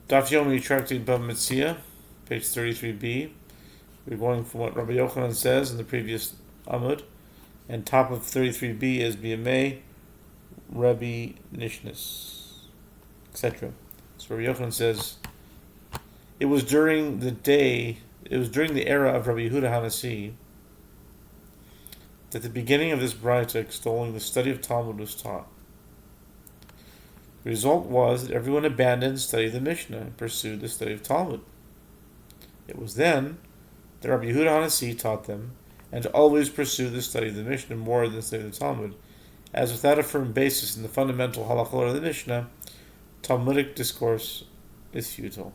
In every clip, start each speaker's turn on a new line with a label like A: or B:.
A: Daf Yomi Tractate Bava Metzia, page 33b. We're going from what Rabbi Yochanan says in the previous Amud, and top of 33b is Biyamei, Rabbi Nishnis, etc. So Rabbi Yochanan says, it was during the era of Rabbi Yehuda Hanasi that the beginning of this Braita extolling the study of Talmud was taught. The result was that everyone abandoned study of the Mishnah and pursued the study of Talmud. It was then that Rabbi Yehuda Hanasi taught them, and to always pursue the study of the Mishnah more than the study of the Talmud, as without a firm basis in the fundamental halachot of the Mishnah, Talmudic discourse is futile.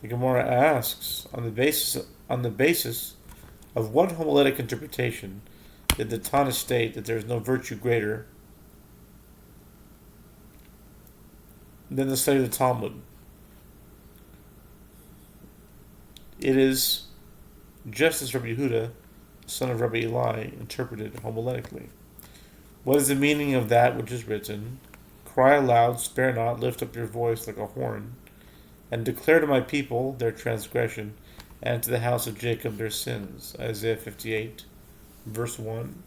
A: The Gemara asks, on the basis of what homiletic interpretation did the Tana state that there is no virtue greater than the study of the Talmud? It is just as Rabbi Yehuda, son of Rabbi Eli, interpreted homiletically. What is the meaning of that which is written? Cry aloud, spare not, lift up your voice like a horn, and declare to my people their transgression, and to the house of Jacob their sins. Isaiah 58, verse 1.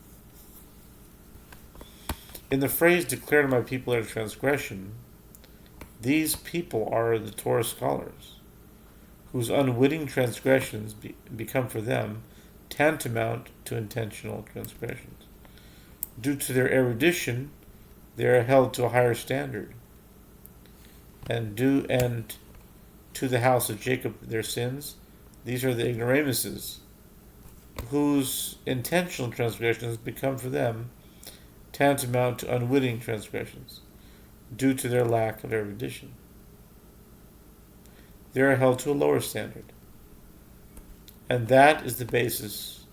A: In the phrase, declare to my people their transgression, these people are the Torah scholars, whose unwitting transgressions become for them tantamount to intentional transgressions. Due to their erudition, they are held to a higher standard. And to the house of Jacob their sins, these are the ignoramuses, whose intentional transgressions become for them tantamount to unwitting transgressions, due to their lack of erudition. They are held to a lower standard. And that is the basis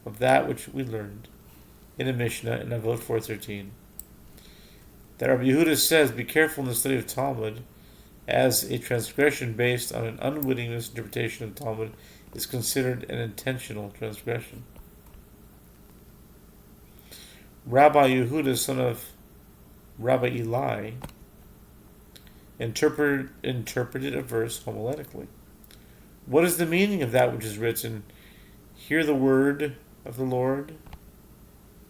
A: of that which we learned in a Mishnah in Avot 4:13. That Rabbi Yehuda says, be careful in the study of Talmud, as a transgression based on an unwitting misinterpretation of Talmud is considered an intentional transgression. Rabbi Yehuda, son of Rabbi Eli, interpreted a verse homiletically. What is the meaning of that which is written? Hear the word of the Lord,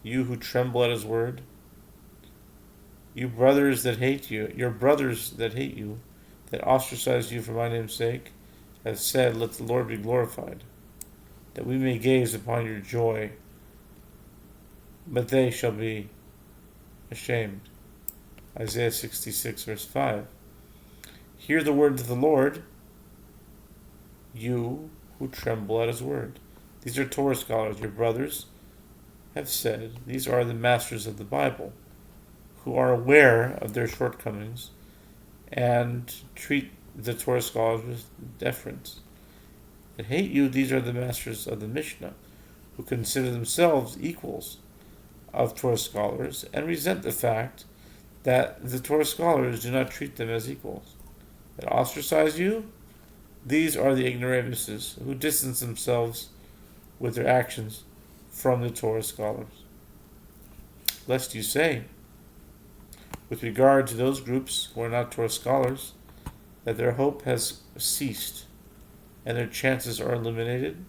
A: you who tremble at his word. Your brothers that hate you, that ostracize you for my name's sake, have said, let the Lord be glorified, that we may gaze upon your joy, but they shall be ashamed. Isaiah 66, verse 5. Hear the words of the Lord, you who tremble at his word. These are Torah scholars. Your brothers have said, these are the masters of the Bible, who are aware of their shortcomings and treat the Torah scholars with deference. That hate you, these are the masters of the Mishnah, who consider themselves equals of Torah scholars and resent the fact that the Torah scholars do not treat them as equals. That ostracize you, these are the ignoramuses who distance themselves with their actions from the Torah scholars. Lest you say, with regard to those groups who are not Torah scholars, that their hope has ceased and their chances are eliminated.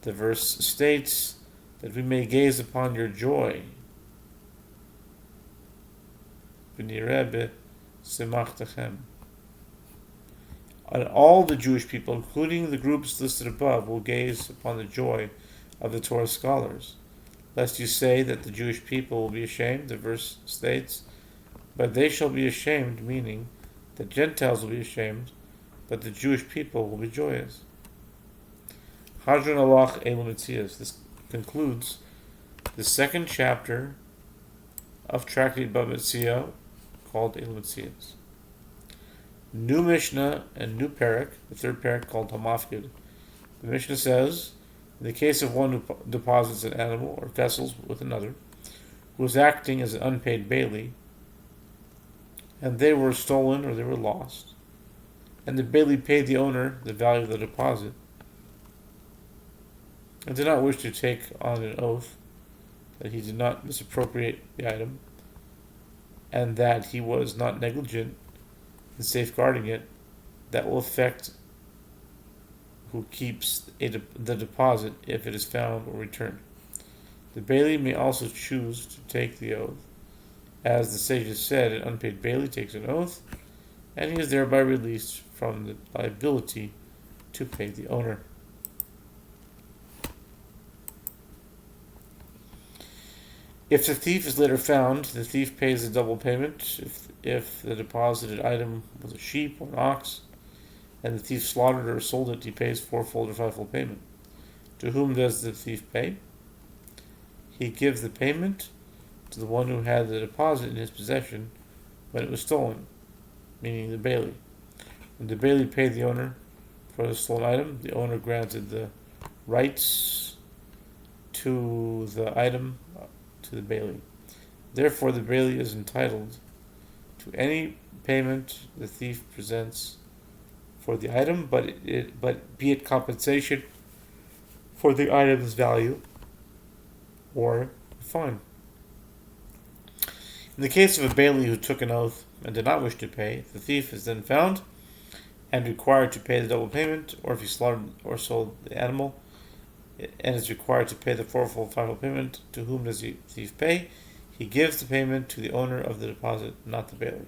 A: The verse states that we may gaze upon your joy. And all the Jewish people, including the groups listed above, will gaze upon the joy of the Torah scholars. Lest you say that the Jewish people will be ashamed, the verse states, but they shall be ashamed, meaning the Gentiles will be ashamed, but the Jewish people will be joyous. Hadron Alach Elu Metzias. This concludes the second chapter of Tractate Bava Metzia, called Elu Metzias. New Mishnah and new Perek, the third Perek called Hamafkid. The Mishnah says, in the case of one who deposits an animal or vessels with another, who is acting as an unpaid bailee, and they were stolen or they were lost, and the bailee paid the owner the value of the deposit, and did not wish to take on an oath that he did not misappropriate the item, and that he was not negligent in safeguarding it, that will affect who keeps the deposit if it is found or returned. The bailey may also choose to take the oath. As the sages said, an unpaid bailey takes an oath, and he is thereby released from the liability to pay the owner. If the thief is later found, the thief pays the double payment. If the deposited item was a sheep or an ox, and the thief slaughtered or sold it, he pays fourfold or fivefold payment. To whom does the thief pay? He gives the payment to the one who had the deposit in his possession when it was stolen, meaning the bailey. When the bailey paid the owner for the stolen item, the owner granted the rights to the item to the bailey. Therefore, the bailey is entitled to any payment the thief presents for the item, but be it compensation for the item's value or fine. In the case of a bailey who took an oath and did not wish to pay, the thief is then found and required to pay the double payment, or if he slaughtered or sold the animal and is required to pay the fourfold final payment, to whom does the thief pay? He gives the payment to the owner of the deposit, not the bailey.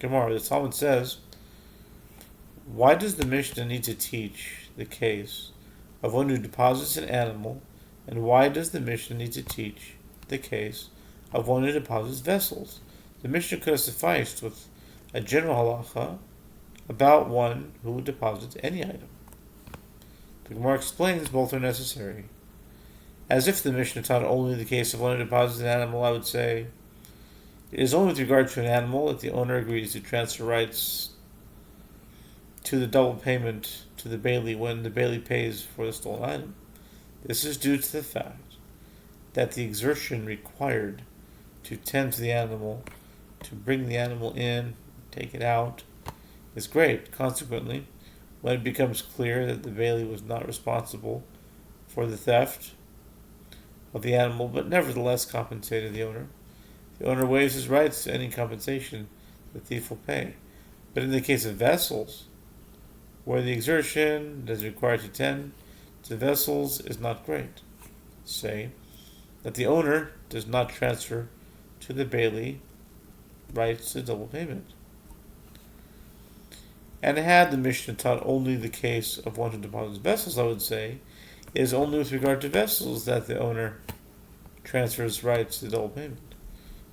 A: Gemara, the Talmud says, why does the Mishnah need to teach the case of one who deposits an animal, and why does the Mishnah need to teach the case of one who deposits vessels? The Mishnah could have sufficed with a general halacha about one who deposits any item. The Gemara explains both are necessary. As if the Mishnah taught only the case of one who deposits an animal, I would say, it is only with regard to an animal that the owner agrees to transfer rights to the double payment to the bailey when the bailey pays for the stolen item. This is due to the fact that the exertion required to tend to the animal, to bring the animal in, take it out, is great. Consequently, when it becomes clear that the bailey was not responsible for the theft of the animal, but nevertheless compensated the owner waives his rights to any compensation the thief will pay. But in the case of vessels, where the exertion that is required to tend to vessels is not great, say that the owner does not transfer to the bailey rights to double payment. And had the Mishnah taught only the case of one who deposits vessels, I would say, it is only with regard to vessels that the owner transfers rights to double payment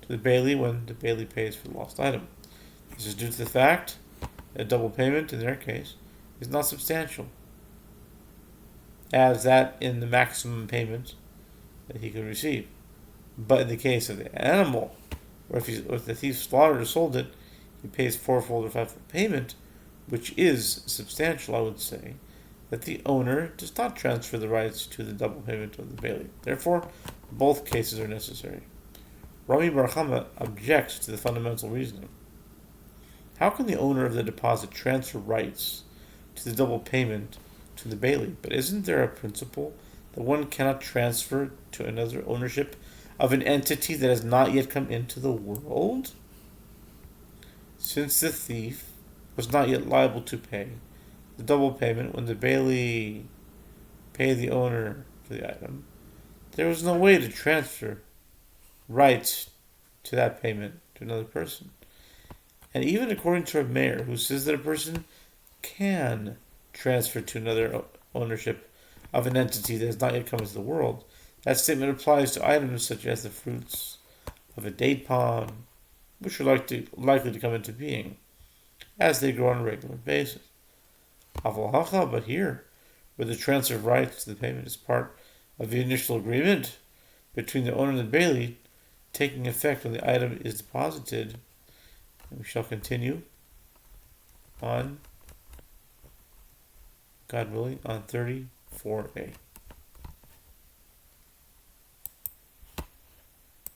A: to the bailey when the bailey pays for the lost item. This is due to the fact that double payment, in their case, is not substantial, as that in the maximum payment that he could receive. But in the case of the animal, or if the thief slaughtered or sold it, he pays fourfold or fivefold payment, which is substantial, I would say, that the owner does not transfer the rights to the double payment of the bailey. Therefore, both cases are necessary. Rami Bar Chama objects to the fundamental reasoning. How can the owner of the deposit transfer rights to the double payment to the bailey? But isn't there a principle that one cannot transfer to another ownership of an entity that has not yet come into the world? Since the thief was not yet liable to pay the double payment when the bailey paid the owner for the item, there was no way to transfer rights to that payment to another person. And even according to a mayor who says that a person can transfer to another ownership of an entity that has not yet come into the world, that statement applies to items such as the fruits of a date palm, which are likely to come into being as they grow on a regular basis. But here, where the transfer of rights to the payment is part of the initial agreement between the owner and the bailey, taking effect when the item is deposited, and we shall continue on, God willing, on 34a.